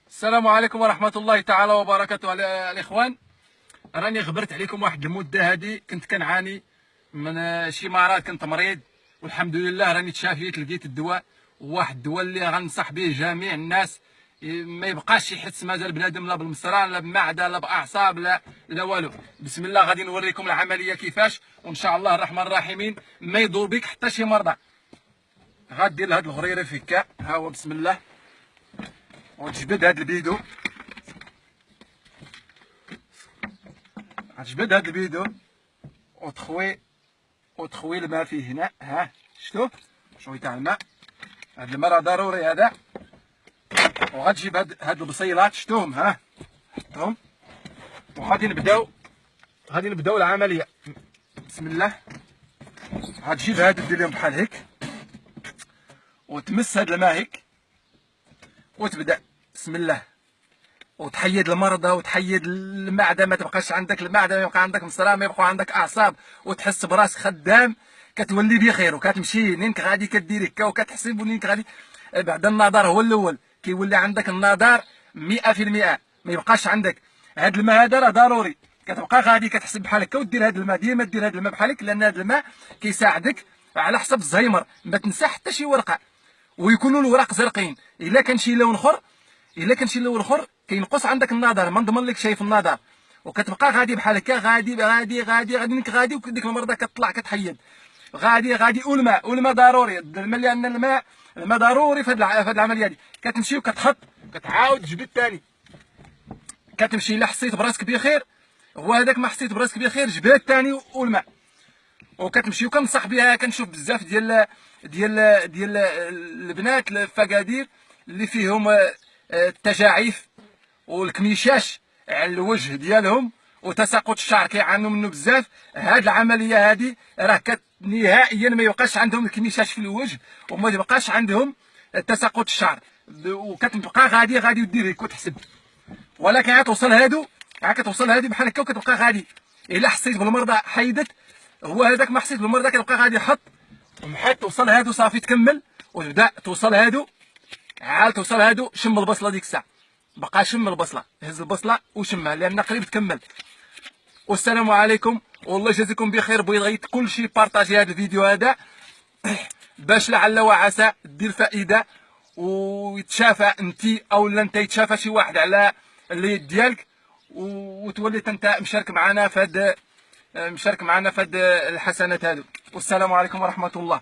السلام عليكم ورحمة الله تعالى وبركاته الإخوان. راني غبرت عليكم واحد المدة هذه، كنت كنعاني من شي مرض، كنت مريض والحمد لله راني تشافيت، لقيت الدواء. واحد الدواء اللي غنصح به جميع الناس، ما يبقاش يحس مازال بنادم لا بالمصران لا بمعده لا باعصاب لا والو. بسم الله غادي نوريكم العمليه كيفاش، وان شاء الله الرحمن الرحيمين ما يدور بك حتى شي مرضى. غادير لهاد الغريره فيكا، ها هو بسم الله، وتجبد هاد البيدو، غتجبد هاد البيدو وتخوي الماء فيه هنا. ها شفتوا شويه تاع الماء، هاد الماء راه ضروري هذا. وغتجيب هاد البصيلات، شفتوهم؟ ها حطهم، وغادي نبداو العمليه. بسم الله. غتجيب هادو دير لهم بحال هيك، وتمس هاد الماء هيك، وتبدا بسم الله، وتحيد المرضى وتحيد المعده، ما تبقاش عندك المعده، ما يبقى عندك مصرا، ما يبقى عندك اعصاب، وتحس براسك خدام، كتولي بخير وكتمشي نينك غادي كدير هكا وكتحسب نينك غادي. بعد النظر هو الاول، كيولي عندك النظر 100%، ما يبقاش عندك. هاد الماء هذا راه ضروري، كتبقى غادي كتحسب بحال هكا ودير هاد الماء، ديما دير هاد الماء بحال هكا، لان هاد الماء كيساعدك على حسب الزهايمر، ما تنسى حتى شي ورقه، ويكونوا الوراق زرقين. الا كان شي لون اخر كينقص عندك النظر، ما نضمن لك شايف النظر، وكتبقى غادي بحال هكا، غادي نيك غادي، وديك المرضى كتطلع كتحيد. غادي والماء ضروري، الماء، لان الماء ضروري في هاد العمليه هادي. كتمشي وكتحط، كتعاود تجبد ثاني، كتمشي الا حسيت براسك بخير، هو هذاك ما حسيت براسك بخير جبد ثاني والماء، وكتمشي. وكنصح بها، كنشوف بزاف ديال البنات الفقادير اللي فيهم التجاعيف والكميشاش على الوجه ديالهم وتساقط الشعر، كيعانوا منه بزاف. هاد العمليه هادي راه نهائيا ما يبقاش عندهم الكميشاش في الوجه، وما يبقاش عندهم تساقط الشعر، وكتبقى غادي ودير هيك وتحسب. ولكن عاد توصل هادي بحال هكا، وكتبقى غادي. الا حسيت بالمرضى حيدت، هو هذاك ما حسيت بالمرضى كتبقى غادي حط ومحيط. توصل هادو صافي تكمل، وتبدا توصل هادو، عاد توصل هادو شم البصله ديك الساعه، بقى شم البصله، هز البصله وشمها لان قريب تكمل. والسلام عليكم، والله يجازيكم بخير. بغيت كلشي بارطاجي هذا الفيديو هذا باش لعل وعسى دير فائده، ويتشافى انت او لا انت يتشافى شي واحد على اليد ديالك، وتولي انت مشارك معنا في هاد الحسنات هادو. والسلام عليكم ورحمه الله.